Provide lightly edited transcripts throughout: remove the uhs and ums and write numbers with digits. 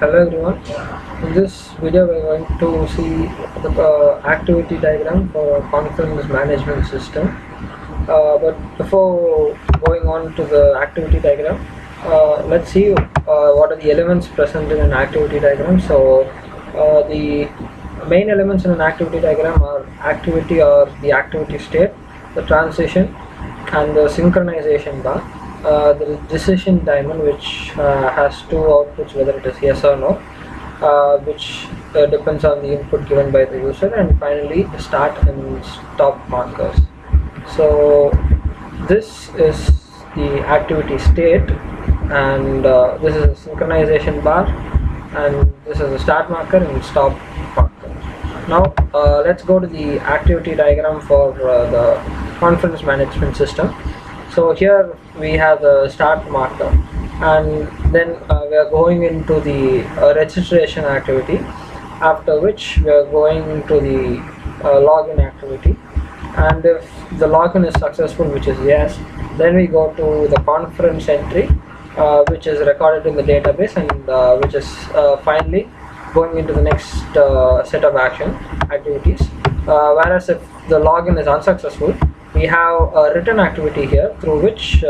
Hello everyone. In this video we are going to see the activity diagram for conference management system. But before going on to the activity diagram, let's see what are the elements present in an activity diagram. So the main elements in an activity diagram are activity or the activity state, the transition, and the synchronization bar. The decision diamond, which has two outputs, whether it is yes or no, which depends on the input given by the user, and finally the start and stop markers. So this is the activity state, and this is a synchronization bar, and this is a start marker and stop marker. Now let's go to the activity diagram for the conference management system. So here we have the start marker, and then we are going into the registration activity, after which we are going into the login activity, and if the login is successful, which is yes, then we go to the conference entry, which is recorded in the database, and which is finally going into the next set of activities. Whereas if the login is unsuccessful, we have a written activity here, through which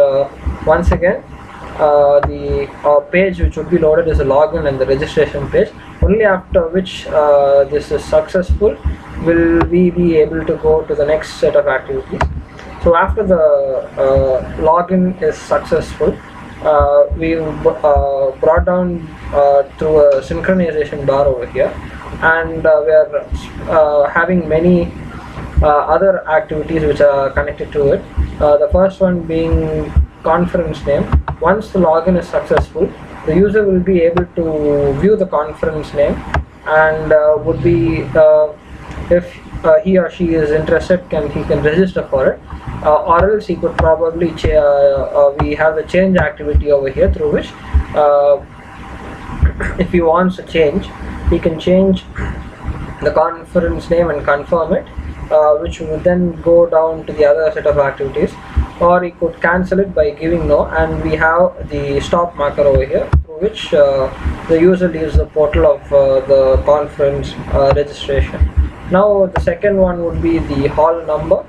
once again the page which would be loaded is a login and the registration page. Only after which this is successful will we be able to go to the next set of activities. So after the login is successful, we brought down through a synchronization bar over here, and we are having many other activities which are connected to it. The first one being conference name. Once the login is successful, the user will be able to view the conference name, and would be if he or she is interested, he can register for it, or else he could probably we have the change activity over here, through which if he wants to change, he can change the conference name and confirm it, which would then go down to the other set of activities, or he could cancel it by giving no, and we have the stop marker over here, through which the user leaves the portal of the conference registration. Now the second one would be the hall number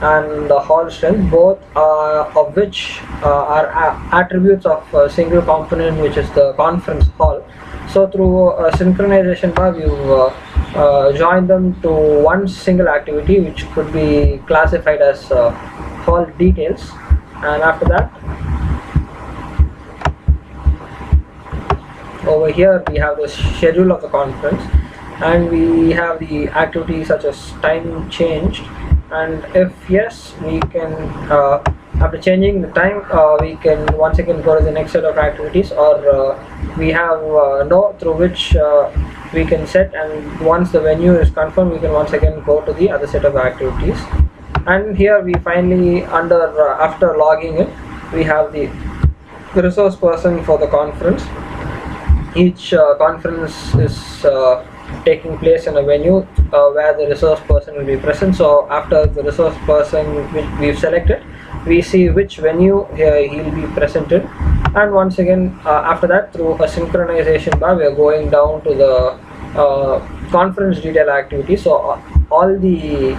and the hall strength, both of which are attributes of a single component, which is the conference hall. So through a synchronization bar, we've joined them to one single activity, which could be classified as hall details. And after that, over here we have the schedule of the conference, and we have the activities such as time changed, and if yes, we can after changing the time, we can once again go to the next set of activities, or we have no, through which we can set, and once the venue is confirmed, we can once again go to the other set of activities. And here we finally, under after logging in, we have the resource person for the conference. Each conference is taking place in a venue where the resource person will be present. So after the resource person which we've selected, we see which venue he will be presented, and once again after that, through a synchronization bar, we are going down to the conference detail activity. So all the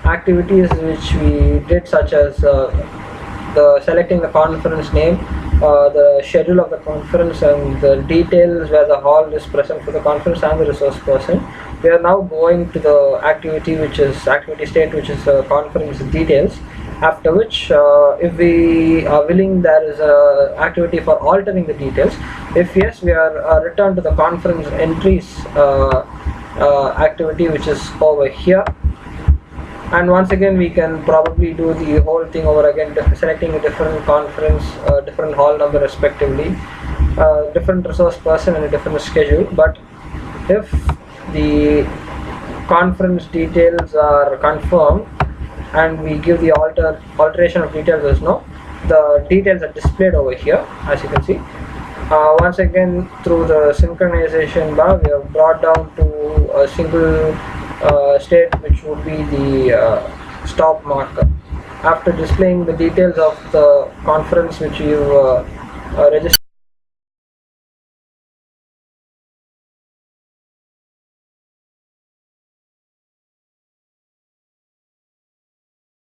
activities which we did, such as the selecting the conference name, the schedule of the conference, and the details where the hall is present for the conference and the resource person, we are now going to the activity which is activity state, which is conference details. After which, if we are willing, there is a activity for altering the details. If yes, we are returned to the conference entries activity, which is over here. And once again, we can probably do the whole thing over again, selecting a different conference, different hall number respectively, different resource person, and a different schedule. But if the conference details are confirmed and we give the alteration of details as no, the details are displayed over here, as you can see. Once again, through the synchronization bar, we have brought down to a single state, which would be the stop marker. After displaying the details of the conference which you registered